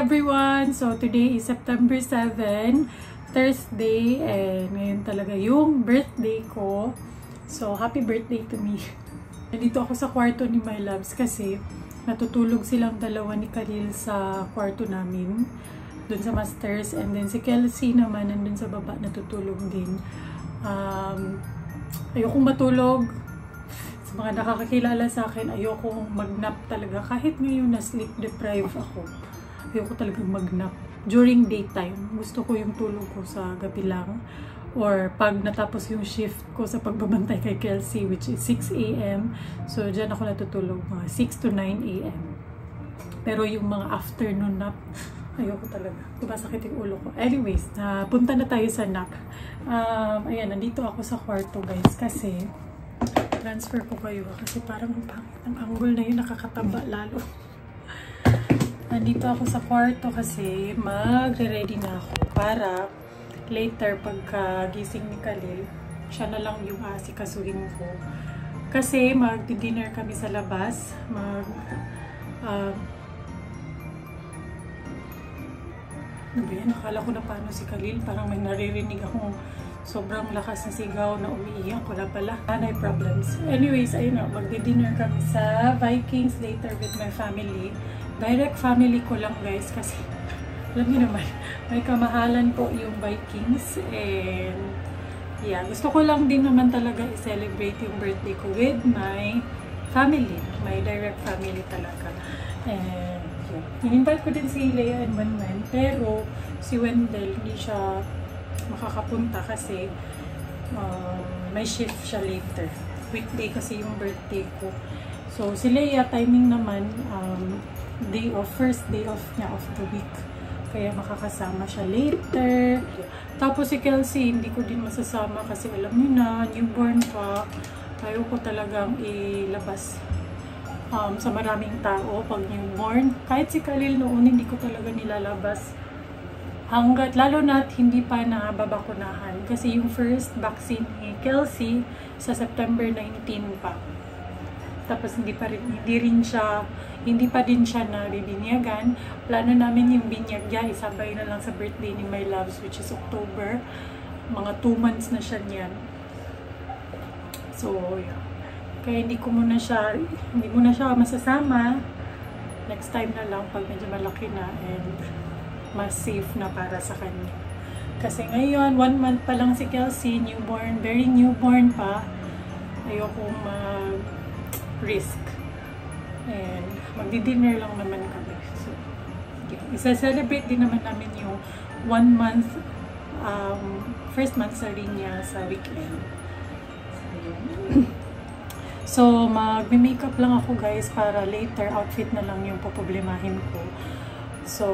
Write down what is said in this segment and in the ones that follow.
everyone! So today is September 7, Thursday, and ngayon talaga yung birthday ko. So happy birthday to me! Nandito ako sa kwarto ni my loves kasi natutulog silang dalawa ni Khalil sa kwarto namin dun sa masters, and then si Kelsey naman nandun sa baba natutulog din. Ayokong matulog. Sa mga nakakakilala sa akin, ayokong mag-nap talaga. Kahit ngayon na sleep deprived ako, ayoko talagang mag-nap. During daytime, gusto ko yung tulog ko sa gabi lang. Or pag natapos yung shift ko sa pagbabantay kay Kelsey, which is 6 AM. So, dyan ako natutulog mga 6 to 9 AM. Pero yung mga afternoon nap, ayoko talaga. Sumasakit yung ulo ko. Anyways, punta na tayo sa nap. Ayan, nandito ako sa kwarto guys kasi transfer ko kayo kasi parang ang angle na yun nakakataba lalo. Nandito ako sa kwarto kasi magre-ready na ako para later pagka gising ni Khalil, siya na lang yung asikasuhin ko. Kasi mag-dinner kami sa labas. Nakala ko na paano si Khalil. Parang may naririnig akong sobrang lakas na sigaw na umiiyak. Wala pala. May problems. Anyways, ayun na. Magdi-dinner kami sa Vikings later with my family. Direct family ko lang guys kasi alam niyo naman, may kamahalan po yung Vikings. And yeah, gusto ko lang din naman talaga i-celebrate yung birthday ko with my family. My direct family talaga. And yeah, in-invite ko din si Leia and Wenwen. Pero si Wendell hindi siya makakapunta kasi may shift siya later. Weekday kasi yung birthday ko. So si Leia timing naman day off, first day off niya of the week. Kaya makakasama siya later. Tapos si Kelsey hindi ko din masasama kasi alam niyo na, newborn pa. Ayaw ko talagang ilabas sa maraming tao pag newborn. Kahit si Khalil noon hindi ko talaga nilalabas. Hanggat, lalo na't hindi pa nababakunahan. Kasi yung first vaccine ni Kelsey sa September 19 pa. Tapos hindi pa din siya nabibinyagan. Plano namin yung binyag niya, isabay na lang sa birthday ni my loves, which is October. Mga 2 months na siya niyan. So, yeah. Kaya hindi mo na siya masasama. Next time na lang pag medyo malaki na and mas safe na para sa kanya. Kasi ngayon, 1 month pa lang si Kelsey, newborn, very newborn pa. Ayoko mag-risk. And magdi-dinner lang naman kami. So, yeah. Isa-celebrate din naman namin yung 1 month, first month sa rin niya sa weekend. So, mag-makeup lang ako guys para later outfit na lang yung poproblemahin ko. So,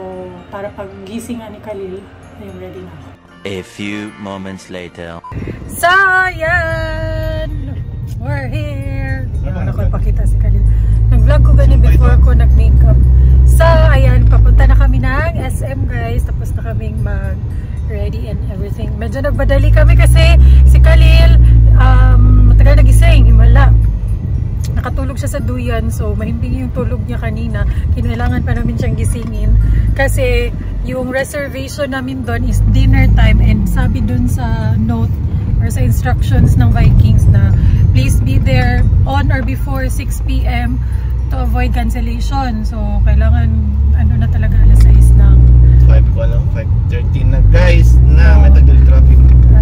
para pag gising nga ni Khalil, ayun, ready na ako. A few moments later. So, yan! We're here! Ano ko ipakita si Khalil. Nag-vlog ko ganun before ko nag-makeup. So, ayan, papunta na kami ng SM guys. Tapos na kaming mag-ready and everything. Medyo nagpadali kami kasi si Khalil, matagal nagising, himala. Nakatulog siya sa duyan, so mahimbing yung tulog niya kanina. Kinailangan pa namin siyang gisingin kasi yung reservation namin doon is dinner time, and sabi doon sa note or sa instructions ng Vikings na please be there on or before 6 PM to avoid cancellation. So kailangan na talaga alas 6 ng 5:30 na guys na may tagal traffic.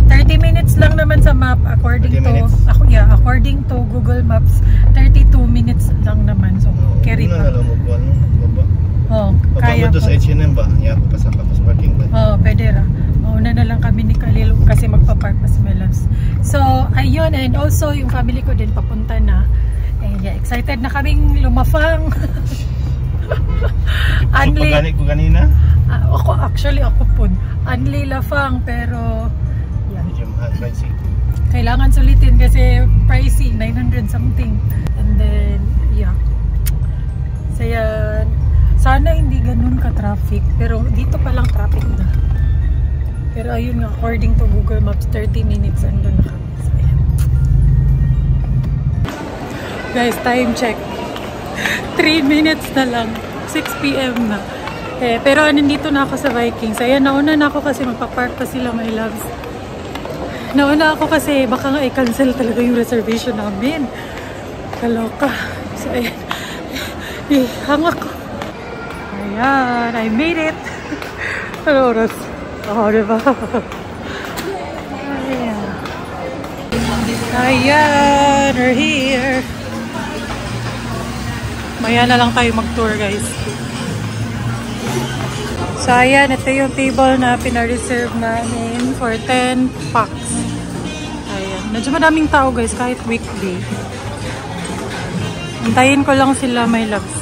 30 minutes lang naman sa map according to Google Maps. 32 minutes lang naman, so carry pa. Kaya ko sa H&M ba? Yeah, pasaka pa sa parking ba? Pwede ra. Mauna na lang kami ni Khalil kasi magpa-park pa si Melows. So, ayun, and also yung family ko din papunta na. And yeah, excited na kaming lumafang. Pagani ko kanina? Ako po. Anli lafang, pero pricey. Kailangan sulitin kasi pricey, 900 something. And then, yeah. So, yan. Sana hindi ganun ka-traffic. Pero dito pa lang traffic na. Pero ayun nga, according to Google Maps, 30 minutes andun na kami. So, yan. Guys, time check. 3 minutes na lang. 6 PM na. Pero nandito na ako sa Vikings. Ayan, nauna na ako kasi magpa-park pa sila, my loves. Nauna ako kasi baka nga i-cancel talaga yung reservation namin. Kaloka. So, ayan. Hang ako. Ayan, I made it. Ano oras? Oh, diba? Ayan. Ayan, we're here. Maya na lang tayo mag-tour, guys. So, ayan, ito yung table na pina-reserve namin for 10 packs. Ayan. Medyo madaming tao, guys, kahit weekday. Antayin ko lang sila, my loves.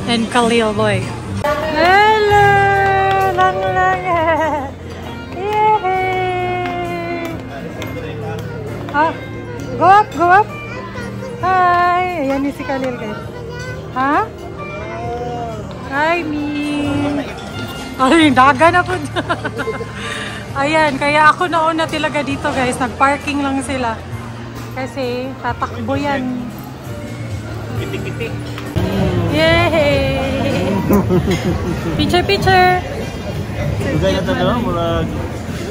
And Khalil boy. Hello! Lang! Yay! Ah, go up! Hi! Ayan yung si Khalil, guys. Ha? Hi, me! Ay, daga na po. Ayan, kaya ako nauna talaga dito, guys. Nag-parking lang sila. Kasi tatakbo yan. Kitik-kitik. Yay! Picture! Bugay na ito, mula...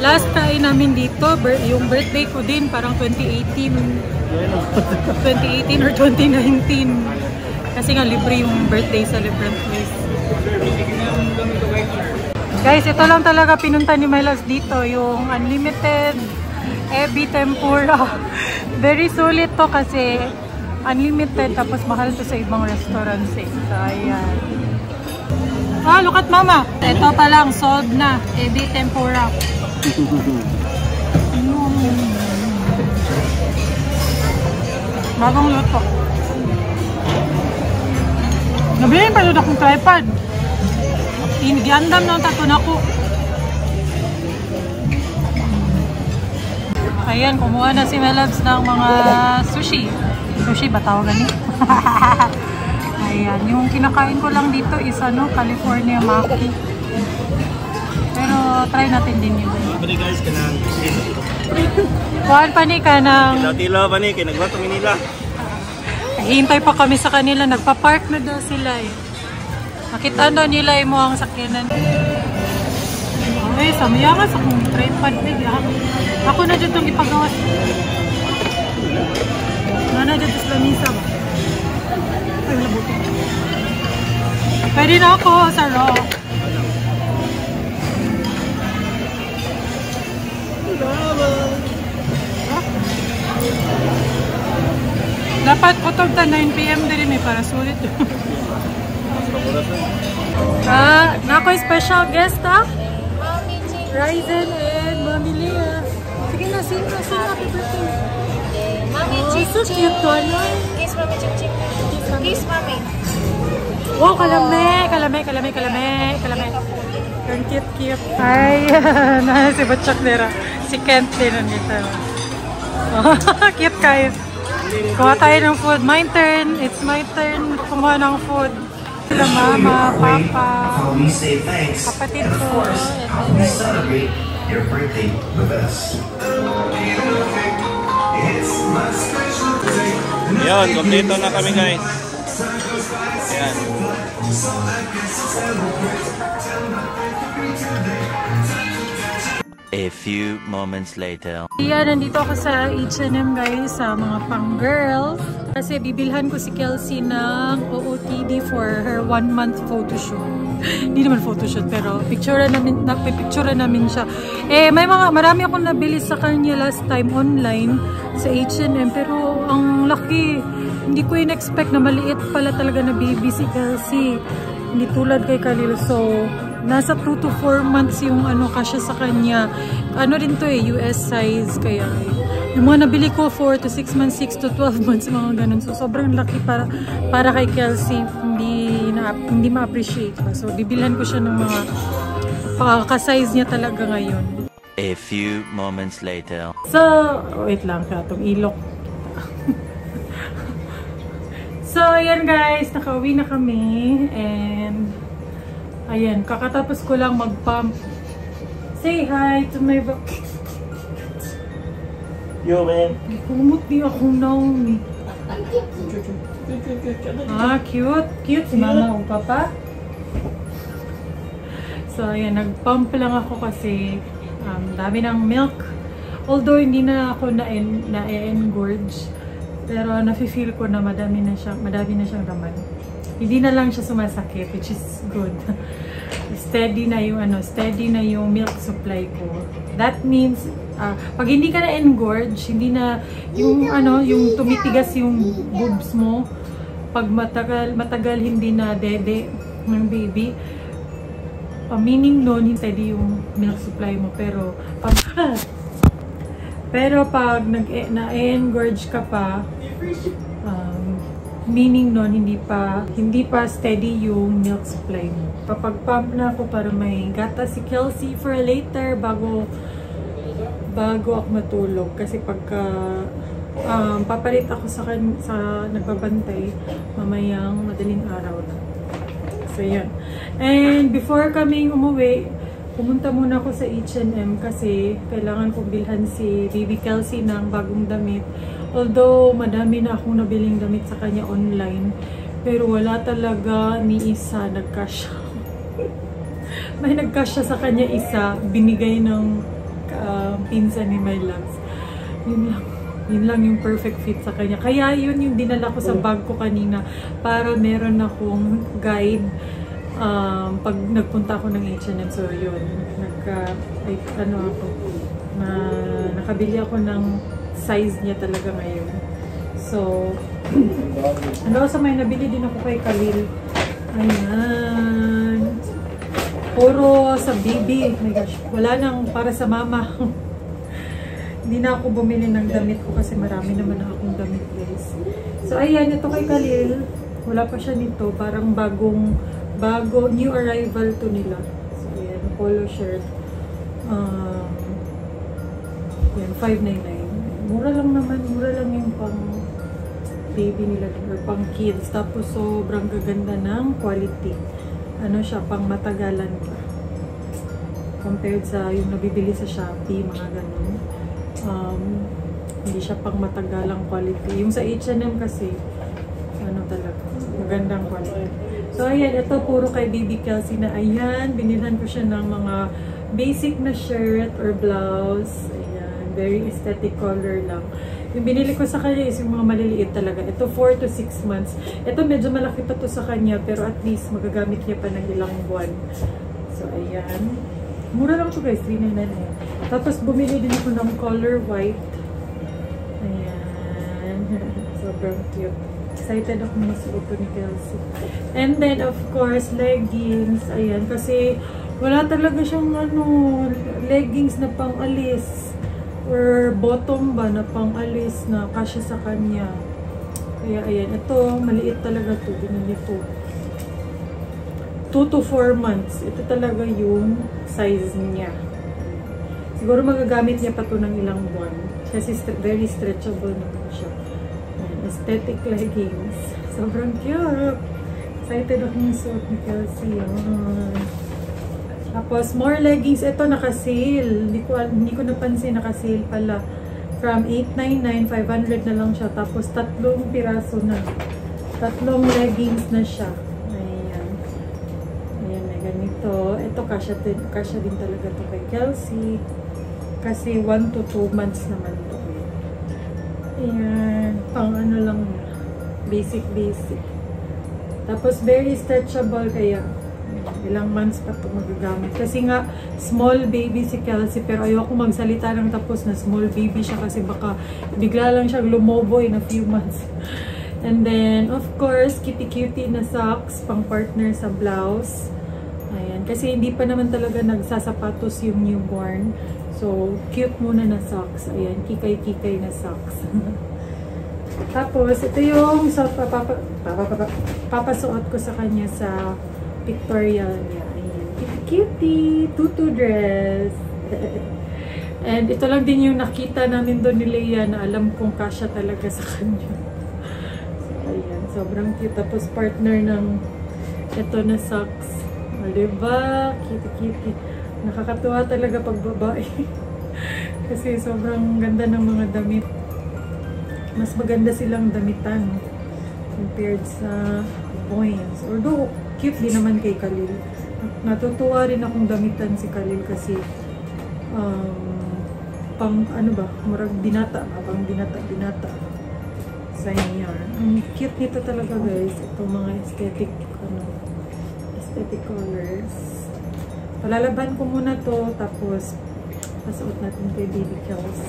Last try namin dito, yung birthday ko din, parang 2018 or 2019. Kasi nga libre yung birthday sa different place. Guys, ito lang talaga pinunta ni Milas dito, yung unlimited ebi tempura. Very sulit to kasi unlimited tapos mahal to sa ibang restaurants eh. So, ayan. Ah, look at mama. Ito pa lang, solved na. Ebi tempura. Bagong luto. Nabilin pa doon akong tripod. Inigiandam na ang tato na ko. Ayan, kumuha na si Melabs ng mga sushi. Sushi ba tawagan niya? Ayan, yung kinakain ko lang dito is California Maki. Pero try natin din yun. Bali guys, kanang... Kuhaan pa ni ka ng... Tila-tila pa ni, kinagwato Manila. Hintay pa kami sa kanila, nagpa-park na daw sila eh. Nakita daw nila mo ang sakyanan. Okay, samayangan sa kong tripod na. Ako na dyan itong ipagawas. Nana dyan sa lamisa ba? Ay, labutin. Pwede na ako sa raw. Dapat putog ta 9 PM din eh, para sulit. Nako'y special guest Ryzen and Mami Leah. Sige na, sing happy birthday. Mami Chick So cute to, ano? Kiss Mami Chick Chick. Kiss Mami. Wow, kalame. Yung cute. Ay, si Butchak Dera. Si Kent din nandito. Cute guys. Kuha tayo ng food. My turn. It's my turn. Kumuha ng food. Sila mama, papa, kapatid ko. We celebrate your birthday with us. Yun, kompleto na kami guys. Ayan. A few moments later. Yeah, nandito ako sa H&M guys, sa mga pang-girls. Kasi bibilhan ko si Kelsey ng OOTD for her 1-month photoshoot. Hindi naman photoshoot, pero picturean namin siya. Marami akong nabili sa kanya last time online sa H&M, pero ang laki. Hindi ko in-expect na maliit pala talaga na baby si Kelsey. Hindi tulad kay Khalil. So, nasa 2 to 4 months yung kasya sa kanya. Rin to US size. Kaya yung mga nabili ko 4 to 6 months, 6 to 12 months, mga ganun. So, sobrang laki para kay Kelsey. Hindi ma-appreciate pa. So, bibilhan ko siya ng mga pakaka-size niya talaga ngayon. A few moments later. So, wait lang ka. Itong ilok. So, ayan guys. Nakauwi na kami. And ayan, kakatapos ko lang mag-pump. Say hi to my Yo man. kumot di ako Naomi. Cute. Cute si mama o papa. So, ayan, nag-pump lang ako kasi dami ng milk. Although, hindi na ako na-engorge. Pero, nafe-feel ko na madami na siyang laman. Hindi na lang siya sumasakit, which is good. Steady na yung milk supply ko. That means, pag hindi ka na-engorge, hindi na yung tumitigas yung boobs mo, pag matagal hindi na dede ng baby, meaning nun, steady yung milk supply mo. Pero pag na-engorge ka pa, meaning nun, hindi pa steady yung milk supply mo. Papag-pump na ako para may gata si Kelsey for later bago ako matulog. Kasi pagka papalit ako sa nagbabantay mamayang madaling araw na. So, yan. And before kaming umuwi, pumunta muna ako sa H&M kasi kailangan kong bilhan si Baby Kelsey ng bagong damit. Although, madami na akong nabiling damit sa kanya online. Pero wala talaga ni isa nagkasya. May nagkasya sa kanya isa, binigay ng pinsan ni my loves. Yun lang yung perfect fit sa kanya. Kaya yun yung dinala ko sa bag ko kanina para meron akong guide pag nagpunta ako ng H&M. So yun, nakabili ako ng size niya talaga ngayon. So, may nabili din ako kay Khalil. Ayan. Puro sa baby. Oh my gosh, wala nang para sa mama. Hindi na ako bumili ng damit ko kasi marami naman akong damit, guys. So, ayan, ito kay Khalil. Wala pa siya nito. Parang new arrival to nila. So, ayan, polo shirt. Ayan, $5.99. Mura lang naman. Mura lang yung pang baby nila or pang kids. Tapos, sobrang gaganda ng quality. Ano siya, pang matagalan pa. Compared sa yung nabibili sa Shopee, mga ganun. Hindi siya pang matagalang quality. Yung sa H&M kasi, ano talaga, magandang quality. So, ayan, ito puro kay Baby Kelsey na, ayan, binilhan ko siya ng mga basic na shirt or blouse. Ayan, very aesthetic color lang. Yung binili ko sa kanya is yung mga maliliit talaga. Ito 4 to 6 months. Ito medyo malaki pa to sa kanya, pero at least magagamit niya pa ng ilang buwan. So, ayan. Mura lang ito guys, $3.99. Tapos bumili din ako ng color white. Ayan. Sobrang cute. Excited ako masuot ko ni Kelsey. And then of course, leggings. Ayan. Kasi wala talaga siyang leggings na pang-alis. Or bottom ba na pang-alis na kasya sa kanya. Kaya ayan. Ito, maliit talaga ito. Binili ko. 2 to 4 months. Ito talaga yung size niya. Siguro magagamit niya pa ito ng ilang buwan. Kasi very stretchable naman siya. Aesthetic leggings. Sobrang cute. Excited ako yung suot ni Kelsey. Tapos, more leggings. Ito naka-sale. Hindi ko napansin. Naka-sale pala. From $8.99, $500 na lang siya. Tapos, 3 piraso na. 3 leggings na siya. Ito kasya din talaga to kay Kelsey. Kasi 1 to 2 months naman to. Ayan. Pang ano lang. Basic. Tapos very stretchable kaya ilang months pa ito magagamit. Kasi nga small baby si Kelsey. Pero ayoko magsalita ng tapos na small baby siya. Kasi baka bigla lang siyang lumobo in a few months. And then of course kitty-cutie na socks pang partner sa blouse. Ayan. Kasi hindi pa naman talaga nagsasapatos yung newborn. So, cute muna na socks. Ayan. Kikay-kikay na socks. Tapos, ito yung papasuot ko sa kanya sa pictorial niya. Ayan. Cutie! Tutu dress! And ito lang din yung nakita namin doon ni Leia na alam kong kasya talaga sa kanya. So, ayan. Sobrang cute. Tapos, partner ng ito na socks. Diba? Kitty. Nakakatuwa talaga pag babae. Kasi sobrang ganda ng mga damit. Mas maganda silang damitan compared sa boys. Although, cute din naman kay Khalil. natutuwa rin akong gamitan si Khalil kasi pang ano ba, murag binata, pang binata sa inyo. Ang cute nito talaga guys. Itong mga aesthetic colors. Palalaban ko muna to, tapos pasuot natin kay Baby Kels.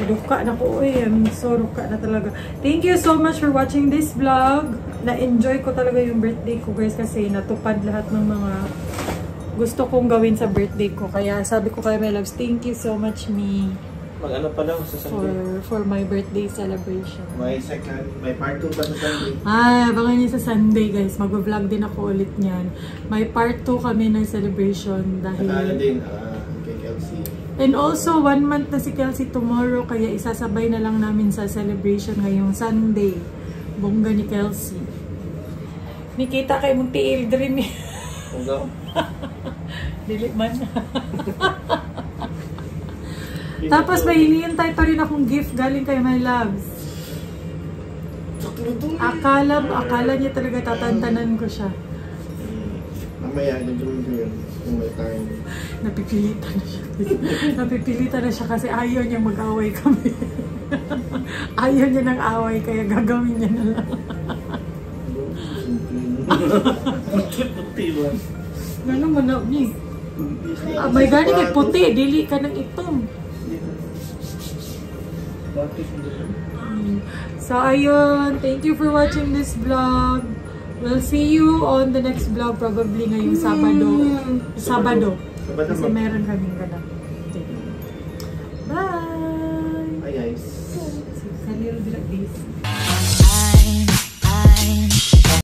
Ruka na ko. I'm so ruka na talaga. Thank you so much for watching this vlog. Na-enjoy ko talaga yung birthday ko guys kasi natupad lahat ng mga gusto kong gawin sa birthday ko. Kaya sabi ko kay my loves, thank you so much me. Mag-ano pa daw sa Sunday? For my birthday celebration. May part 2 pa sa Sunday. Abangan niyo sa Sunday guys. Mag-vlog din ako ulit niyan. May part 2 kami ng celebration dahil... Ano din, kay Kelsey. And also, 1 month na si Kelsey tomorrow. Kaya isasabay na lang namin sa celebration ngayong Sunday. Bongga ni Kelsey. Nikita kay mong tiil dream eh. Hanggang? Dili man. Tapos may hinihintay pa rin akong gift galing kay my loves. Akala niya talaga tatantanan ko siya. Mamaya, nandun yun. Kung may time. Napipilitan na siya. Napipilitan na siya kasi ayaw niya mag-away kami. Ayaw niya ng away kaya gagawin niya na lang. Puti ba? Ano mo na, ni? May gani kay puti, dili ka ng itom. So ayun, thank you for watching this vlog. We'll see you on the next vlog probably ngayong Sabado. Kasi meron kaming ganap. Bye! Ay, guys. So, Khalil, this.